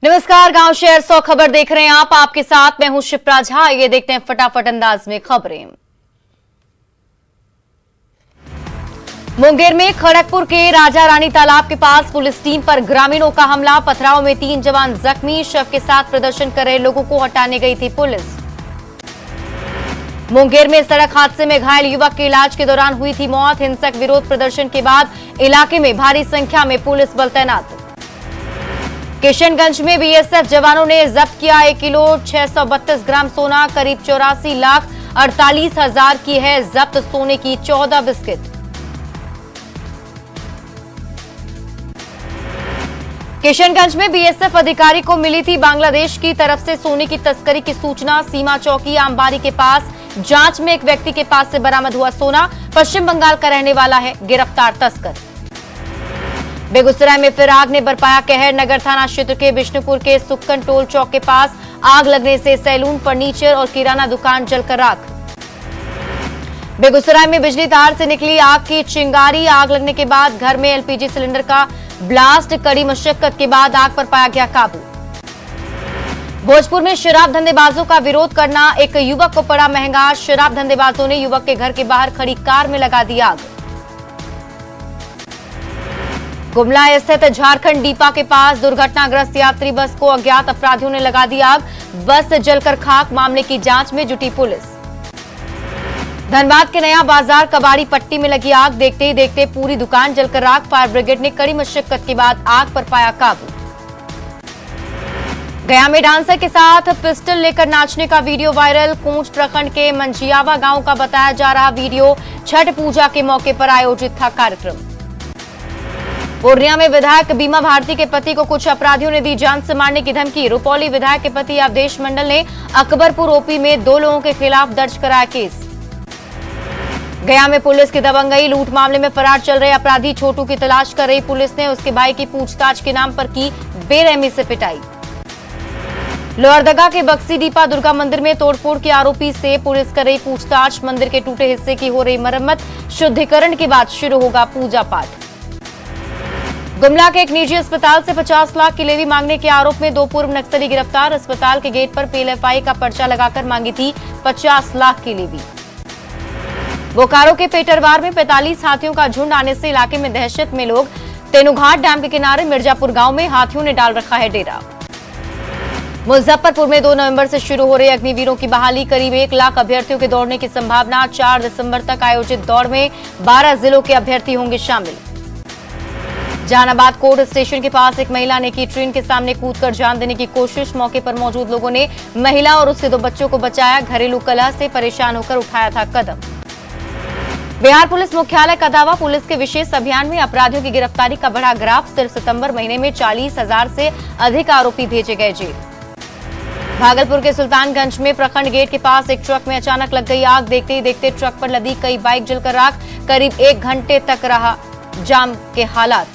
नमस्कार, गांव शहर 100 खबर देख रहे हैं आप। आपके साथ मैं हूं शिप्रा झा। ये देखते हैं फटाफट अंदाज में खबरें। मुंगेर में खड़गपुर के राजा रानी तालाब के पास पुलिस टीम पर ग्रामीणों का हमला। पथराव में 3 जवान जख्मी। शव के साथ प्रदर्शन कर रहे लोगों को हटाने गई थी पुलिस। मुंगेर में सड़क हादसे में घायल युवक के इलाज के दौरान हुई थी मौत। हिंसक विरोध प्रदर्शन के बाद इलाके में भारी संख्या में पुलिस बल तैनात। किशनगंज में बीएसएफ जवानों ने जब्त किया 1 किलो 632 ग्राम सोना। करीब 84,48,000 की है जब्त सोने की 14 बिस्किट। किशनगंज में बीएसएफ अधिकारी को मिली थी बांग्लादेश की तरफ से सोने की तस्करी की सूचना। सीमा चौकी आमबारी के पास जांच में एक व्यक्ति के पास से बरामद हुआ सोना पश्चिम बंगाल का रहने वाला है गिरफ्तार तस्कर। बेगूसराय में फिर आग ने बरपाया कहर। नगर थाना क्षेत्र के विष्णुपुर के सुक्कन टोल चौक के पास आग लगने से सैलून, फर्नीचर और किराना दुकान जलकर राख। बेगूसराय में बिजली तार से निकली आग की चिंगारी। आग लगने के बाद घर में एलपीजी सिलेंडर का ब्लास्ट। कड़ी मशक्कत के बाद आग पर पाया गया काबू। भोजपुर में शराब धंधेबाजों का विरोध करना एक युवक को पड़ा महंगा। शराब धंधेबाजों ने युवक के घर के बाहर खड़ी कार में लगा दी आग। गुमला स्थित झारखंड डीपा के पास दुर्घटनाग्रस्त यात्री बस को अज्ञात अपराधियों ने लगा दी आग। बस जलकर खाक। मामले की जांच में जुटी पुलिस। धनबाद के नया बाजार कबाड़ी पट्टी में लगी आग। देखते ही देखते पूरी दुकान जलकर राख। फायर ब्रिगेड ने कड़ी मशक्कत के बाद आग पर पाया काबू। गया में डांसर के साथ पिस्टल लेकर नाचने का वीडियो वायरल। कोंच प्रखंड के मंझियावा गांव का बताया जा रहा वीडियो। छठ पूजा के मौके पर आयोजित था कार्यक्रम। पूर्णिया में विधायक बीमा भारती के पति को कुछ अपराधियों ने दी जान से मारने की धमकी। रुपौली विधायक के पति अवधेश मंडल ने अकबरपुर ओपी में 2 लोगों के खिलाफ दर्ज कराया केस। गया में पुलिस की दबंगई। लूट मामले में फरार चल रहे अपराधी छोटू की तलाश कर रही पुलिस ने उसके भाई की पूछताछ के नाम पर की बेरहमी से पिटाई। लोहरदगा के बक्सी डीपा दुर्गा मंदिर में तोड़फोड़ के आरोपी से पुलिस कर रही पूछताछ। मंदिर के टूटे हिस्से की हो रही मरम्मत। शुद्धिकरण के बाद शुरू होगा पूजा पाठ। गुमला के एक निजी अस्पताल से 50 लाख की लेवी मांगने के आरोप में 2 पूर्व नक्सली गिरफ्तार। अस्पताल के गेट पर पीएलएफआई का पर्चा लगाकर मांगी थी 50 लाख की लेवी। बोकारो के पेटरवार में 45 हाथियों का झुंड आने से इलाके में दहशत में लोग। तेनुघाट डैम के किनारे मिर्जापुर गांव में हाथियों ने डाल रखा है डेरा। मुजफ्फरपुर में 2 नवंबर से शुरू हो रहे अग्निवीरों की बहाली। करीब 1 लाख अभ्यर्थियों के दौड़ने की संभावना। 4 दिसंबर तक आयोजित दौड़ में 12 जिलों के अभ्यर्थी होंगे शामिल। जहानाबाद कोर्ट स्टेशन के पास एक महिला ने की ट्रेन के सामने कूदकर जान देने की कोशिश। मौके पर मौजूद लोगों ने महिला और उसके 2 बच्चों को बचाया। घरेलू कलह से परेशान होकर उठाया था कदम। बिहार पुलिस मुख्यालय का दावा। पुलिस के विशेष अभियान में अपराधियों की गिरफ्तारी का बढ़ा ग्राफ। सिर्फ सितंबर महीने में 40,000 से अधिक आरोपी भेजे गए जेल। भागलपुर के सुल्तानगंज में प्रखंड गेट के पास एक ट्रक में अचानक लग गई आग। देखते ही देखते ट्रक पर लदी कई बाइक जलकर राख। करीब 1 घंटे तक रहा जाम के हालात।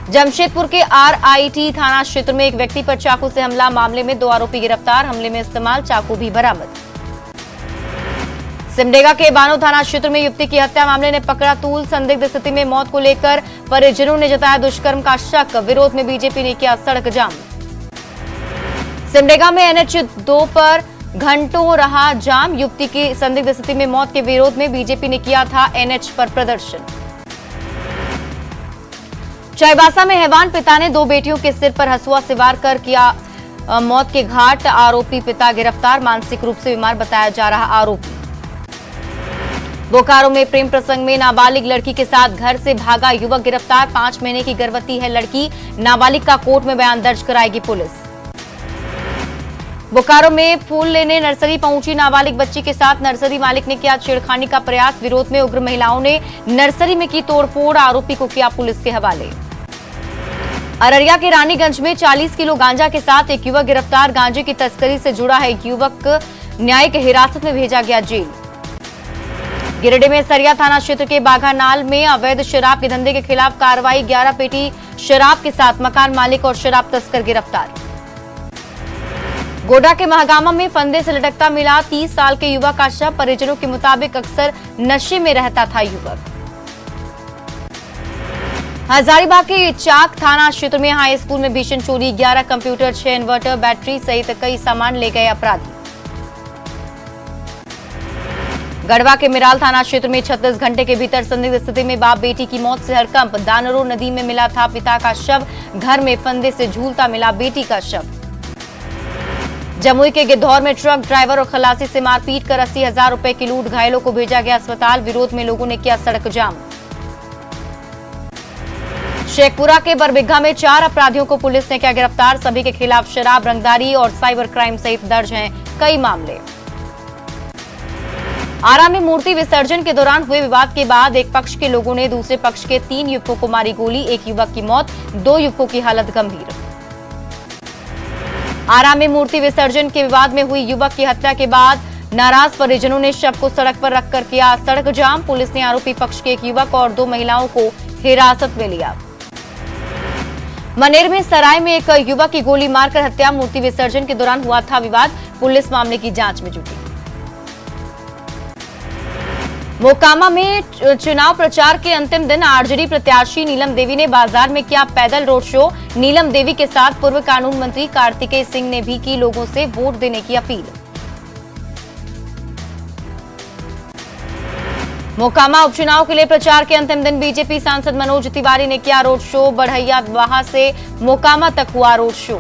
जमशेदपुर के आरआईटी थाना क्षेत्र में एक व्यक्ति पर चाकू से हमला। मामले में 2 आरोपी गिरफ्तार। हमले में इस्तेमाल चाकू भी बरामद। सिमडेगा के बानो थाना क्षेत्र में युवती की हत्या मामले ने पकड़ा तूल। संदिग्ध स्थिति में मौत को लेकर परिजनों ने जताया दुष्कर्म का शक। विरोध में बीजेपी ने किया सड़क जाम। सिमडेगा में एनएच 2 पर घंटों रहा जाम। युवती की संदिग्ध स्थिति में मौत के विरोध में बीजेपी ने किया था एनएच पर प्रदर्शन। चाईबासा में हैवान पिता ने 2 बेटियों के सिर पर हंसुआ से वार कर किया मौत के घाट। आरोपी पिता गिरफ्तार। मानसिक रूप से बीमार बताया जा रहा आरोपी। बोकारो में प्रेम प्रसंग में नाबालिग लड़की के साथ घर से भागा युवक गिरफ्तार। 5 महीने की गर्भवती है लड़की। नाबालिग का कोर्ट में बयान दर्ज कराएगी पुलिस। बोकारो में फूल लेने नर्सरी पहुंची नाबालिग बच्ची के साथ नर्सरी मालिक ने किया छेड़खानी का प्रयास। विरोध में उग्र महिलाओं ने नर्सरी में की तोड़फोड़। आरोपी को किया पुलिस के हवाले। अररिया के रानीगंज में 40 किलो गांजा के साथ एक युवक गिरफ्तार। गांजे की तस्करी से जुड़ा है युवक न्यायिक हिरासत में भेजा गया जेल। गिरिडीह में सरिया थाना क्षेत्र के बाघानाल में अवैध शराब के धंधे के खिलाफ कार्रवाई। 11 पेटी शराब के साथ मकान मालिक और शराब तस्कर गिरफ्तार। गोड्डा के महागामा में फंदे से लटकता मिला 30 साल के युवक का शव। परिजनों के मुताबिक अक्सर नशे में रहता था युवक। हजारीबाग के चाक थाना क्षेत्र में हाई स्कूल में भीषण चोरी, 11 कंप्यूटर, 6 इन्वर्टर, बैटरी सहित कई सामान ले गए अपराधी। गढ़वा के मिराल थाना क्षेत्र में 36 घंटे के भीतर संदिग्ध स्थिति में बाप बेटी की मौत से हड़कंप, दानरो नदी में मिला था पिता का शव, घर में फंदे से झूलता मिला बेटी का शव। जमुई के गिद्धौर में ट्रक ड्राइवर और खलासी से मारपीट कर 80,000 रुपए की लूट, घायलों को भेजा गया अस्पताल, विरोध में लोगों ने किया सड़क जाम। शेखपुरा के बरबिघा में 4 अपराधियों को पुलिस ने किया गिरफ्तार, सभी के खिलाफ शराब, रंगदारी और साइबर क्राइम सहित दर्ज हैं कई मामले। आरा में मूर्ति विसर्जन के दौरान हुए विवाद के बाद एक पक्ष के लोगों ने दूसरे पक्ष के 3 युवकों को मारी गोली, एक युवक की मौत, 2 युवकों की हालत गंभीर। आरा में मूर्ति विसर्जन के विवाद में हुई युवक की हत्या के बाद नाराज परिजनों ने शव को सड़क पर रखकर किया सड़क जाम, पुलिस ने आरोपी पक्ष के एक युवक और 2 महिलाओं को हिरासत में लिया। मनेर में सराय में एक युवक की गोली मारकर हत्या, मूर्ति विसर्जन के दौरान हुआ था विवाद, पुलिस मामले की जांच में जुटी। मोकामा में चुनाव प्रचार के अंतिम दिन आरजेडी प्रत्याशी नीलम देवी ने बाजार में किया पैदल रोड शो, नीलम देवी के साथ पूर्व कानून मंत्री कार्तिकेय सिंह ने भी की लोगों से वोट देने की अपील। मोकामा उपचुनाव के लिए प्रचार के अंतिम दिन बीजेपी सांसद मनोज तिवारी ने किया रोड शो, बढ़ैया वहां से मोकामा तक हुआ रोड शो।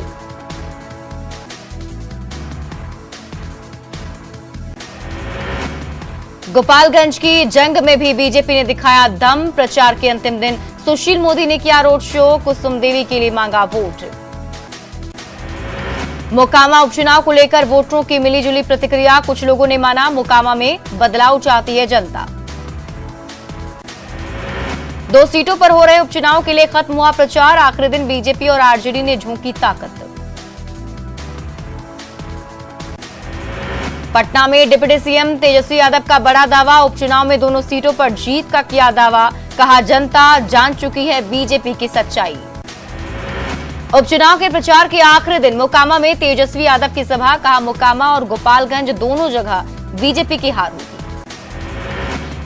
गोपालगंज की जंग में भी बीजेपी ने दिखाया दम, प्रचार के अंतिम दिन सुशील मोदी ने किया रोड शो, कुसुम देवी के लिए मांगा वोट। मोकामा उपचुनाव को लेकर वोटरों की मिलीजुली प्रतिक्रिया, कुछ लोगों ने माना मोकामा में बदलाव चाहती है जनता। 2 सीटों पर हो रहे उपचुनाव के लिए खत्म हुआ प्रचार, आखिरी दिन बीजेपी और आरजेडी ने झोंकी ताकत। पटना में डिप्टी सीएम तेजस्वी यादव का बड़ा दावा, उपचुनाव में दोनों सीटों पर जीत का किया दावा, कहा जनता जान चुकी है बीजेपी की सच्चाई। उपचुनाव के प्रचार के आखिरी दिन मोकामा में तेजस्वी यादव की सभा, कहा मोकामा और गोपालगंज दोनों जगह बीजेपी की हार होगी।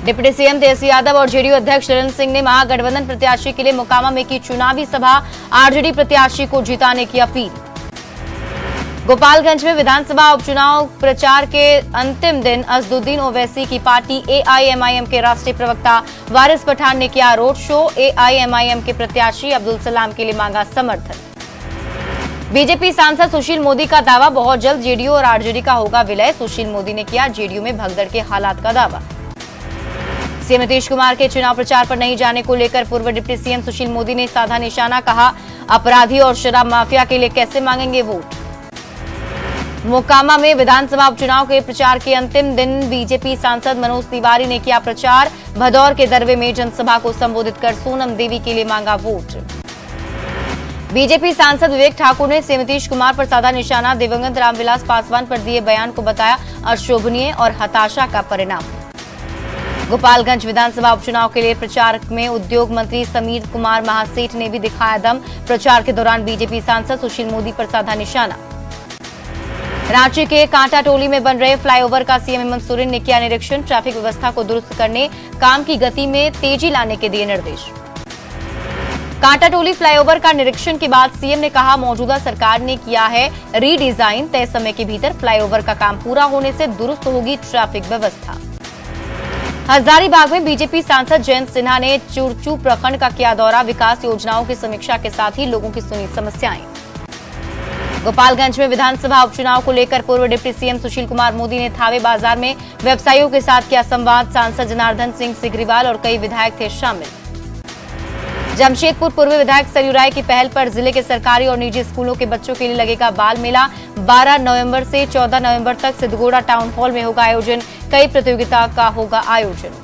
डिप्टी सीएम तेजस्वी यादव और जेडीयू अध्यक्ष नरेंद्र सिंह ने महागठबंधन प्रत्याशी के लिए मोकामा में की चुनावी सभा, आरजेडी प्रत्याशी को जिताने की अपील। गोपालगंज में विधानसभा उपचुनाव प्रचार के अंतिम दिन असदुद्दीन ओवैसी की पार्टी एआईएमआईएम के राष्ट्रीय प्रवक्ता वारिस पठान ने किया रोड शो, एआईएमआईएम के प्रत्याशी अब्दुल सलाम के लिए मांगा समर्थन। बीजेपी सांसद सुशील मोदी का दावा, बहुत जल्द जेडीयू और आरजेडी का होगा विलय, सुशील मोदी ने किया जेडीयू में भगदड़ के हालात का दावा। सीएम नीतीश कुमार के चुनाव प्रचार पर नहीं जाने को लेकर पूर्व डिप्टी सीएम सुशील मोदी ने साधा निशाना, कहा अपराधी और शराब माफिया के लिए कैसे मांगेंगे वोट। मोकामा में विधानसभा उपचुनाव के प्रचार के अंतिम दिन बीजेपी सांसद मनोज तिवारी ने किया प्रचार, भदौर के दरवे में जनसभा को संबोधित कर सोनम देवी के लिए मांगा वोट। बीजेपी सांसद विवेक ठाकुर ने सीएम नीतीश कुमार पर साधा निशाना, दिवंगत रामविलास पासवान पर दिए बयान को बताया अशोभनीय और हताशा का परिणाम। गोपालगंज विधानसभा उपचुनाव के लिए प्रचार में उद्योग मंत्री समीर कुमार महासेठ ने भी दिखाया दम, प्रचार के दौरान बीजेपी सांसद सुशील मोदी पर साधा निशाना। रांची के कांटा टोली में बन रहे फ्लाईओवर का सीएम हेमंत सोरेन ने किया निरीक्षण, ट्रैफिक व्यवस्था को दुरुस्त करने, काम की गति में तेजी लाने के दिए निर्देश। कांटा टोली फ्लाईओवर का निरीक्षण के बाद सीएम ने कहा मौजूदा सरकार ने किया है रीडिजाइन, तय समय के भीतर फ्लाईओवर का काम पूरा होने से दुरुस्त होगी ट्रैफिक व्यवस्था। हजारीबाग में बीजेपी सांसद जयंत सिन्हा ने चुरचू प्रखंड का किया दौरा, विकास योजनाओं की समीक्षा के साथ ही लोगों की सुनी समस्याएं। गोपालगंज में विधानसभा उपचुनाव को लेकर पूर्व डिप्टी सीएम सुशील कुमार मोदी ने थावे बाजार में व्यवसायियों के साथ किया संवाद, सांसद जनार्दन सिंह सिग्रीवाल और कई विधायक थे शामिल। जमशेदपुर पूर्व विधायक सरयू राय की पहल पर जिले के सरकारी और निजी स्कूलों के बच्चों के लिए लगेगा बाल मेला, 12 नवंबर से 14 नवंबर तक सिद्धगोड़ा टाउन हॉल में होगा आयोजन, कई प्रतियोगिता का होगा आयोजन।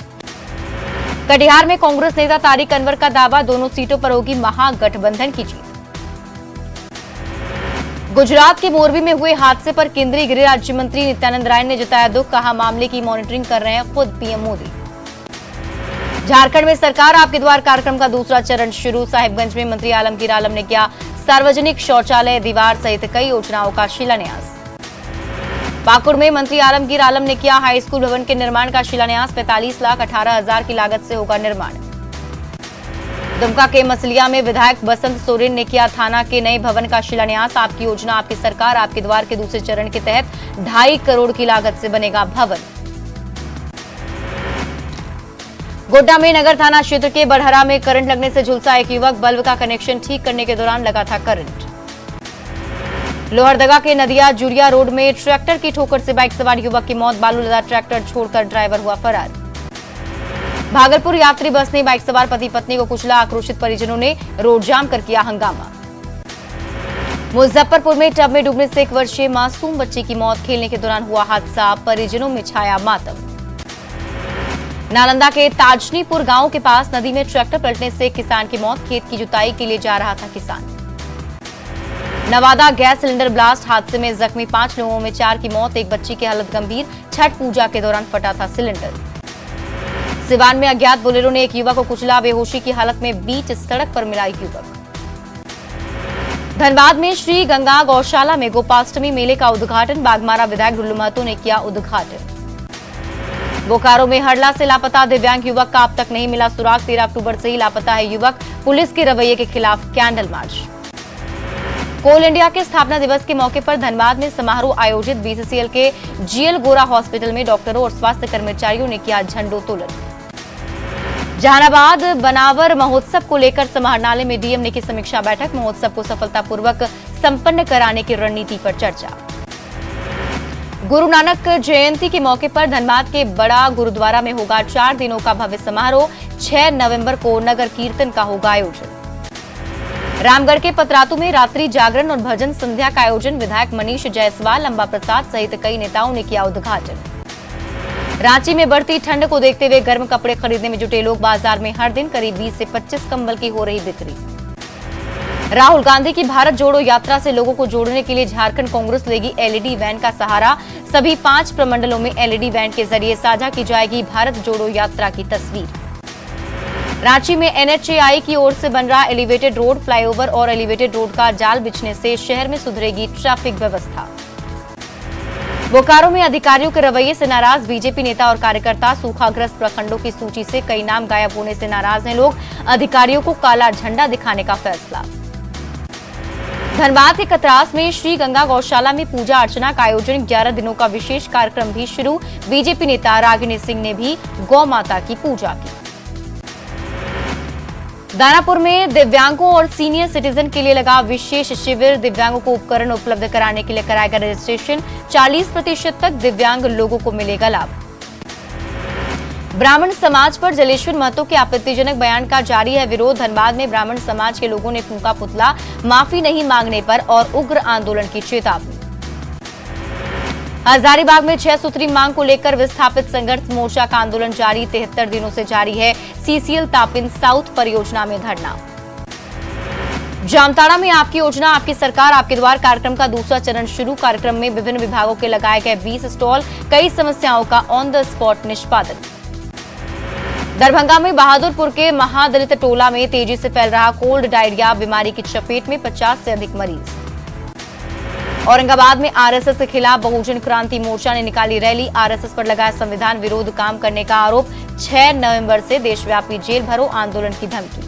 कटिहार में कांग्रेस नेता तारिक अनवर का दावा, दोनों सीटों पर होगी महागठबंधन की जीत। गुजरात के मोरबी में हुए हादसे पर केंद्रीय गृह राज्य मंत्री नित्यानंद राय ने जताया दुख, कहा मामले की मॉनिटरिंग कर रहे हैं खुद पीएम मोदी। झारखंड में सरकार आपके द्वार कार्यक्रम का दूसरा चरण शुरू, साहिबगंज में मंत्री आलमगीर आलम ने किया सार्वजनिक शौचालय दीवार सहित कई योजनाओं का शिलान्यास। पाकुड़ में मंत्री आलमगीर आलम ने किया हाई स्कूल भवन के निर्माण का शिलान्यास, 45,18,000 की लागत से होगा निर्माण। दुमका के मसलिया में विधायक बसंत सोरेन ने किया थाना के नए भवन का शिलान्यास। आपकी योजना आपकी सरकार आपके द्वार के दूसरे चरण के तहत 2.5 करोड़ की लागत से बनेगा भवन। गोड्डा में नगर थाना क्षेत्र के बड़हरा में करंट लगने से झुलसा एक युवक। बल्ब का कनेक्शन ठीक करने के दौरान लगा था करंट। लोहरदगा के नदिया जुड़िया रोड में ट्रैक्टर की ठोकर से बाइक सवार युवक की मौत। बालू लदा ट्रैक्टर छोड़कर ड्राइवर हुआ फरार। भागलपुर यात्री बस ने बाइक सवार पति पत्नी को कुचला। आक्रोशित परिजनों ने रोड जाम कर किया हंगामा। मुजफ्फरपुर में टब में डूबने से 1 वर्षीय मासूम बच्चे की मौत। खेलने के दौरान हुआ हादसा, परिजनों में छाया मातम। नालंदा के ताजनीपुर गांव के पास नदी में ट्रैक्टर पलटने से एक किसान की मौत। खेत की जुताई के लिए जा रहा था किसान। नवादा गैस सिलेंडर ब्लास्ट हादसे में जख्मी 5 लोगों में 4 की मौत। एक बच्ची की हालत गंभीर। छठ पूजा के दौरान फटा था सिलेंडर। सिवान में अज्ञात बोलेरो ने एक युवक को कुचला। बेहोशी की हालत में बीच सड़क पर मिला एक युवक। धनबाद में श्री गंगा गौशाला में गोपाष्टमी मेले का उद्घाटन। बागमारा विधायक डुल्लू महतो ने किया उद्घाटन। बोकारो में हड़ला से लापता दिव्यांग युवक का अब तक नहीं मिला सुराग। 13 अक्टूबर से ही लापता है युवक। पुलिस के रवैये के खिलाफ कैंडल मार्च। कोल इंडिया के स्थापना दिवस के मौके पर धनबाद में समारोह आयोजित। बीसीसीएल के जीएल गोरा हॉस्पिटल में डॉक्टरों और स्वास्थ्य कर्मचारियों ने किया झंडोत्तोलन। जहानाबाद बनावर महोत्सव को लेकर समाहरणालय में डीएम ने की समीक्षा बैठक। महोत्सव को सफलतापूर्वक संपन्न कराने की रणनीति पर चर्चा। गुरु नानक जयंती के मौके पर धनबाद के बड़ा गुरुद्वारा में होगा 4 दिनों का भव्य समारोह। 6 नवंबर को नगर कीर्तन का होगा आयोजन। रामगढ़ के पतरातू में रात्रि जागरण और भजन संध्या का आयोजन। विधायक मनीष जायसवाल, लंबा प्रसाद सहित कई नेताओं ने किया उद्घाटन। रांची में बढ़ती ठंड को देखते हुए गर्म कपड़े खरीदने में जुटे लोग। बाजार में हर दिन करीब 20 से 25 कंबल की हो रही बिक्री। राहुल गांधी की भारत जोड़ो यात्रा से लोगों को जोड़ने के लिए झारखंड कांग्रेस लेगी एलईडी वैन का सहारा। सभी 5 प्रमंडलों में एलईडी वैन के जरिए साझा की जाएगी भारत जोड़ो यात्रा की तस्वीर। रांची में एनएचएआई की ओर से बन रहा एलिवेटेड रोड, फ्लाईओवर और एलिवेटेड रोड का जाल बिछने से शहर में सुधरेगी ट्रैफिक व्यवस्था। बोकारो में अधिकारियों के रवैये से नाराज बीजेपी नेता और कार्यकर्ता। सूखाग्रस्त प्रखंडों की सूची से कई नाम गायब होने से नाराज हैं लोग। अधिकारियों को काला झंडा दिखाने का फैसला। धनबाद के कतरास में श्री गंगा गौशाला में पूजा अर्चना का आयोजन। 11 दिनों का विशेष कार्यक्रम भी शुरू। बीजेपी नेता रागिनी सिंह ने भी गौ माता की पूजा की। दानापुर में दिव्यांगों और सीनियर सिटीजन के लिए लगा विशेष शिविर। दिव्यांगों को उपकरण उपलब्ध कराने के लिए कराएगा रजिस्ट्रेशन। 40% तक दिव्यांग लोगों को मिलेगा लाभ। ब्राह्मण समाज पर जलेश्वर महतो के आपत्तिजनक बयान का जारी है विरोध। धनबाद में ब्राह्मण समाज के लोगों ने फूंका पुतला। माफी नहीं मांगने पर और उग्र आंदोलन की चेतावनी। हजारीबाग में 6 सूत्री मांग को लेकर विस्थापित संघर्ष मोर्चा का आंदोलन जारी। 73 दिनों से जारी है सीसीएल तापिन साउथ परियोजना में धरना। जामताड़ा में आपकी योजना आपकी सरकार आपके द्वार कार्यक्रम का दूसरा चरण शुरू। कार्यक्रम में विभिन्न विभागों के लगाए गए 20 स्टॉल। कई समस्याओं का ऑन द स्पॉट निष्पादन। दरभंगा में बहादुरपुर के महादलित टोला में तेजी से फैल रहा कोल्ड डायरिया बीमारी की चपेट में 50 से अधिक मरीज। औरंगाबाद में आरएसएस के खिलाफ बहुजन क्रांति मोर्चा ने निकाली रैली। आरएसएस पर लगाया संविधान विरोध काम करने का आरोप। 6 नवंबर से देशव्यापी जेल भरो आंदोलन की धमकी।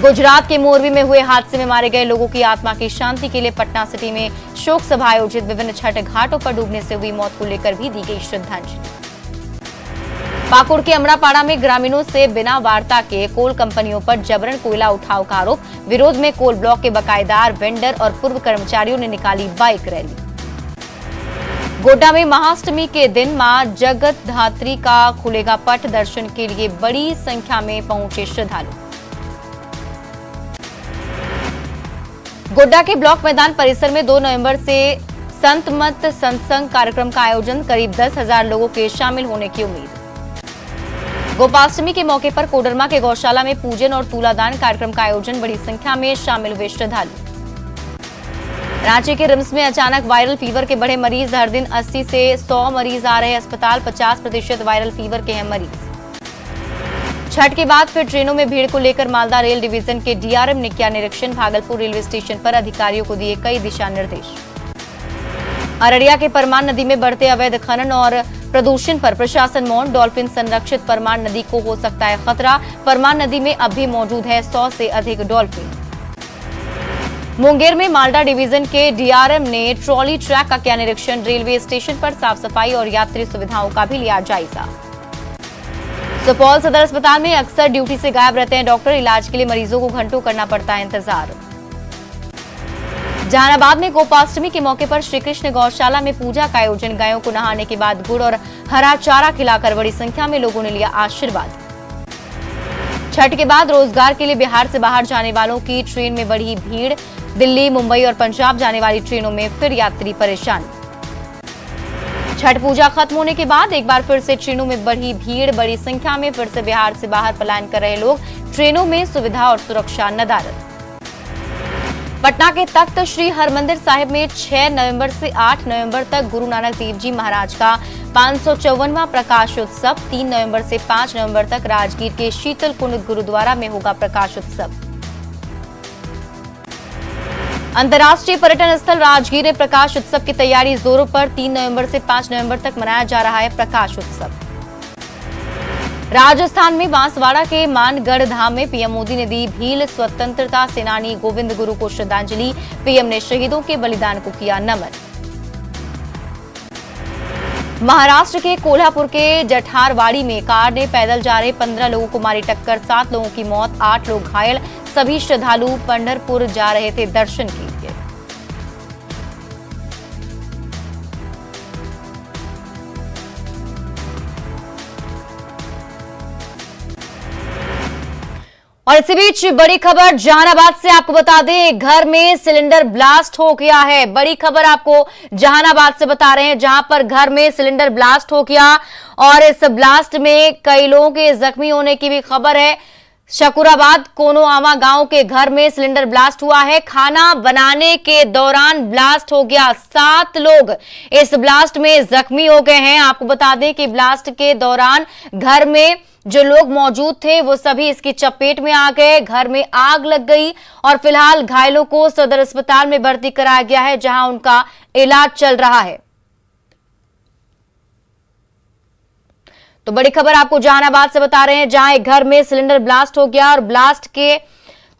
गुजरात के मोरबी में हुए हादसे में मारे गए लोगों की आत्मा की शांति के लिए पटना सिटी में शोक सभा आयोजित। विभिन्न छठ घाटों पर डूबने से हुई मौत को लेकर भी दी गई श्रद्धांजलि। पाकुड़ के अमरापाड़ा में ग्रामीणों से बिना वार्ता के कोल कंपनियों पर जबरन कोयला उठाव का आरोप। विरोध में कोल ब्लॉक के बकायेदार, वेंडर और पूर्व कर्मचारियों ने निकाली बाइक रैली। गोड्डा में महाअष्टमी के दिन मां जगतधात्री का खुलेगा पट। दर्शन के लिए बड़ी संख्या में पहुंचे श्रद्धालु। गोड्डा के ब्लॉक मैदान परिसर में 2 नवंबर से संत मत सत्संग कार्यक्रम का आयोजन। करीब 10,000 लोगों के शामिल होने की उम्मीद। गोपाष्टमी के मौके पर कोडरमा के गौशाला में पूजन और तुलादान कार्यक्रम का आयोजन। बड़ी संख्या में शामिल हुए श्रद्धालु। रांची के रिम्स में अचानक वायरल फीवर के बढ़े मरीज। हर दिन 80 से 100 मरीज आ रहे अस्पताल। 50% वायरल फीवर के हैं मरीज। छठ के बाद फिर ट्रेनों में भीड़ को लेकर मालदा रेल डिवीजन के डीआरएम ने किया निरीक्षण। भागलपुर रेलवे स्टेशन पर अधिकारियों को दिए कई दिशा निर्देश। अररिया के परमान नदी में बढ़ते अवैध खनन और प्रदूषण पर प्रशासन मौन। डॉल्फिन संरक्षित परमान नदी को हो सकता है खतरा। परमान नदी में अब भी मौजूद है 100 से अधिक डॉल्फिन। मुंगेर में मालदा डिवीजन के डीआरएम ने ट्रॉली ट्रैक का किया निरीक्षण। रेलवे स्टेशन पर साफ सफाई और यात्री सुविधाओं का भी लिया जायजा। सुपौल सदर अस्पताल में अक्सर ड्यूटी से गायब रहते हैं डॉक्टर। इलाज के लिए मरीजों को घंटों करना पड़ता है इंतजार। जहानाबाद में गोपाष्टमी के मौके पर श्रीकृष्ण गौशाला में पूजा का आयोजन। गायों को नहाने के बाद गुड़ और हरा चारा खिलाकर बड़ी संख्या में लोगों ने लिया आशीर्वाद। छठ के बाद रोजगार के लिए बिहार से बाहर जाने वालों की ट्रेन में बढ़ी भीड़। दिल्ली, मुंबई और पंजाब जाने वाली ट्रेनों में फिर यात्री परेशान। छठ पूजा खत्म होने के बाद एक बार फिर से ट्रेनों में बढ़ी भीड़। बड़ी संख्या में फिर से बिहार से बाहर पलायन कर रहे लोग। ट्रेनों में सुविधा और सुरक्षा नदारद। पटना के तख्त श्री हरमंदिर साहिब में 6 नवंबर से 8 नवंबर तक गुरु नानक देव जी महाराज का 554वां प्रकाशोत्सव। 3 नवंबर से 5 नवंबर तक राजगीर के शीतल कुंड गुरुद्वारा में होगा प्रकाशोत्सव। अंतर्राष्ट्रीय पर्यटन स्थल राजगीर में प्रकाश उत्सव की तैयारी जोरों पर। 3 नवंबर से 5 नवंबर तक मनाया जा रहा है प्रकाश उत्सव। राजस्थान में बांसवाड़ा के मानगढ़ धाम में पीएम मोदी ने दी भील स्वतंत्रता सेनानी गोविंद गुरु को श्रद्धांजलि। पीएम ने शहीदों के बलिदान को किया नमन। महाराष्ट्र के कोल्हापुर के जठारवाड़ी में कार ने पैदल जा रहे 15 लोगों को मारी टक्कर। 7 लोगों की मौत, 8 लोग घायल। सभी श्रद्धालु पंढरपुर जा रहे थे दर्शन के लिए। और इसी बीच बड़ी खबर जहानाबाद से आपको बता दें, घर में सिलेंडर ब्लास्ट हो गया है। बड़ी खबर आपको जहानाबाद से बता रहे हैं, जहां पर घर में सिलेंडर ब्लास्ट हो गया और इस ब्लास्ट में कई लोगों के जख्मी होने की भी खबर है। शकुराबाद कोनोआवा गांव के घर में सिलेंडर ब्लास्ट हुआ है। खाना बनाने के दौरान ब्लास्ट हो गया। 7 लोग इस ब्लास्ट में जख्मी हो गए हैं। आपको बता दें कि ब्लास्ट के दौरान घर में जो लोग मौजूद थे वो सभी इसकी चपेट में आ गए। घर में आग लग गई और फिलहाल घायलों को सदर अस्पताल में भर्ती कराया गया है, जहां उनका इलाज चल रहा है। तो बड़ी खबर आपको जहानाबाद से बता रहे हैं, जहां एक घर में सिलेंडर ब्लास्ट हो गया और ब्लास्ट के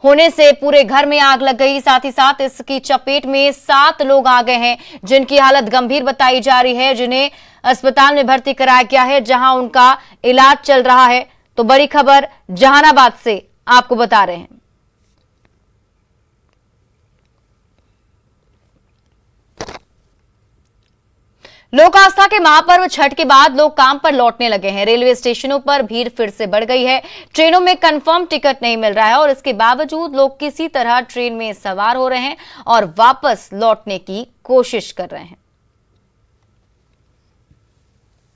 होने से पूरे घर में आग लग गई। साथ ही साथ इसकी चपेट में 7 लोग आ गए हैं, जिनकी हालत गंभीर बताई जा रही है, जिन्हें अस्पताल में भर्ती कराया गया है, जहां उनका इलाज चल रहा है। तो बड़ी खबर जहानाबाद से आपको बता रहे हैं। लोक आस्था के महापर्व छठ के बाद लोग काम पर लौटने लगे हैं। रेलवे स्टेशनों पर भीड़ फिर से बढ़ गई है। ट्रेनों में कंफर्म टिकट नहीं मिल रहा है और इसके बावजूद लोग किसी तरह ट्रेन में सवार हो रहे हैं और वापस लौटने की कोशिश कर रहे हैं।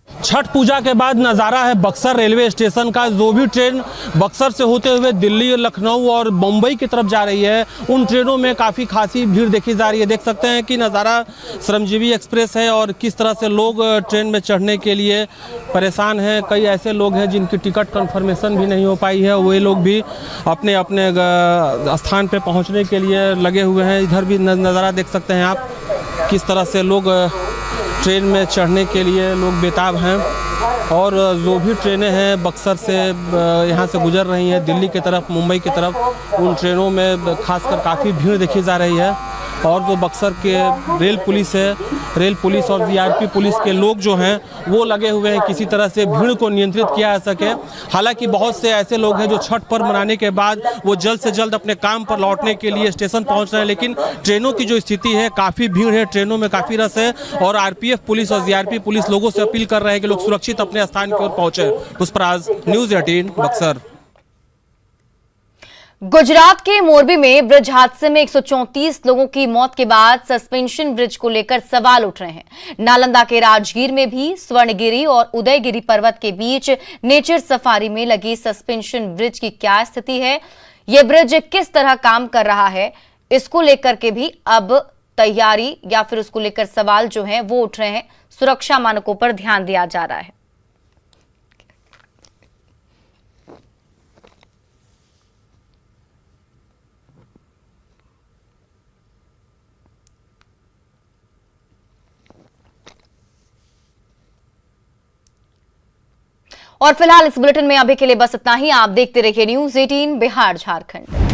छठ पूजा के बाद नज़ारा है बक्सर रेलवे स्टेशन का। जो भी ट्रेन बक्सर से होते हुए दिल्ली, लखनऊ और मुंबई की तरफ जा रही है, उन ट्रेनों में काफ़ी खासी भीड़ देखी जा रही है। देख सकते हैं कि नज़ारा श्रमजीवी एक्सप्रेस है और किस तरह से लोग ट्रेन में चढ़ने के लिए परेशान हैं। कई ऐसे लोग हैं जिनकी टिकट कन्फर्मेशन भी नहीं हो पाई है, वे लोग भी अपने अपने स्थान पर पहुँचने के लिए लगे हुए हैं। इधर भी नज़ारा देख सकते हैं आप, किस तरह से लोग ट्रेन में चढ़ने के लिए लोग बेताब हैं। और जो भी ट्रेनें हैं बक्सर से यहाँ से गुजर रही हैं दिल्ली की तरफ, मुंबई की तरफ, उन ट्रेनों में खासकर काफ़ी भीड़ देखी जा रही है। और जो बक्सर के रेल पुलिस है, रेल पुलिस और वीआईपी पुलिस के लोग जो हैं वो लगे हुए हैं किसी तरह से भीड़ को नियंत्रित किया जा सके। हालांकि बहुत से ऐसे लोग हैं जो छठ पर्व मनाने के बाद वो जल्द से जल्द अपने काम पर लौटने के लिए स्टेशन पहुंच रहे हैं, लेकिन ट्रेनों की जो स्थिति है काफ़ी भीड़ है, ट्रेनों में काफ़ी रस है। और आरपीएफ पुलिस और वीआईपी पुलिस लोगों से अपील कर रहे हैं कि लोग सुरक्षित अपने स्थान की ओर पहुंचे। पुष्पराज, न्यूज़ 18 बक्सर। गुजरात के मोरबी में ब्रिज हादसे में 134 लोगों की मौत के बाद सस्पेंशन ब्रिज को लेकर सवाल उठ रहे हैं। नालंदा के राजगीर में भी स्वर्णगिरी और उदयगिरी पर्वत के बीच नेचर सफारी में लगी सस्पेंशन ब्रिज की क्या स्थिति है, यह ब्रिज किस तरह काम कर रहा है, इसको लेकर के भी अब तैयारी या फिर उसको लेकर सवाल जो हैं वो उठ रहे हैं। सुरक्षा मानकों पर ध्यान दिया जा रहा है। और फिलहाल इस बुलेटिन में अभी के लिए बस इतना ही। आप देखते रहिए न्यूज़ 18 बिहार झारखंड।